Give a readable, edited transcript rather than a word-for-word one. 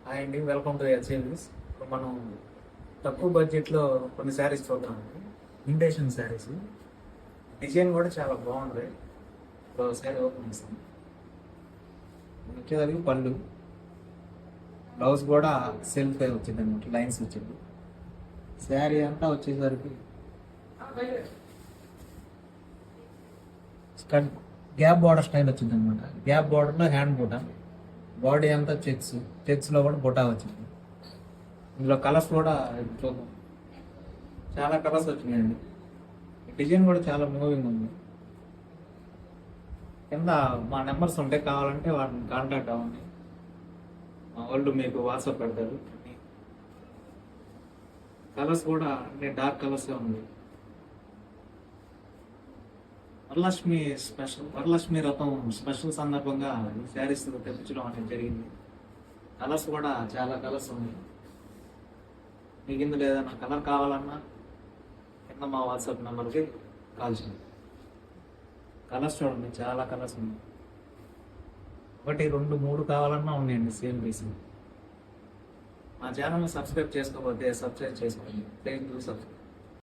Hi అండి, welcome to ఎల్సీవీస్. ఇప్పుడు మనం తక్కువ బడ్జెట్లో కొన్ని శారీస్ చూద్దామండి. ఇమిటేషన్ శారీస్, డిజైన్ కూడా చాలా బాగుంది. ఇప్పుడు శారీ ఓపెన్ చేస్తాం. వచ్చేసరికి పళ్ళు, బ్లౌజ్ కూడా సెల్ఫ్ వచ్చింది అనమాట, లైన్స్ వచ్చింది. శారీ అంతా వచ్చేసరికి గ్యాప్ బార్డర్ స్టైల్ వచ్చింది అనమాట. గ్యాప్ బార్డర్లో హ్యాండ్ బూటా, బాడీ అంతా చెక్స్లో కూడా బుటా వచ్చింది. ఇందులో కలర్స్ కూడా చూద్దాం. చాలా కలర్స్ వచ్చినాయండి. డిజైన్ కూడా చాలా మూవింగ్ ఉంది. కింద మా నెంబర్స్ ఉంటే కావాలంటే వాటిని కాంటాక్ట్ అవ్వండి. మా వాళ్ళు మీకు వాట్సాప్ పెడతారు. కలర్స్ కూడా అన్ని డార్క్ కలర్సే ఉంది. వరలక్ష్మి రథం స్పెషల్ సందర్భంగా ఈ శారీస్ తెప్పించడం అనేది జరిగింది. కలర్స్ కూడా చాలా కలర్స్ ఉన్నాయి. మీకు ఇందులో ఏదైనా కలర్ కావాలన్నా కింద మా వాట్సాప్ నెంబర్కి కాల్ చేయండి. కలర్స్ చూడండి, చాలా కలర్స్ ఉన్నాయి. 1, 2, 3 కావాలన్నా ఉన్నాయండి సేమ్ పీస్. మా ఛానల్ని సబ్స్క్రైబ్ చేసుకోకపోతే సబ్స్క్రైబ్ చేసుకోండి. Thank you. సబ్స్క్రైబ్.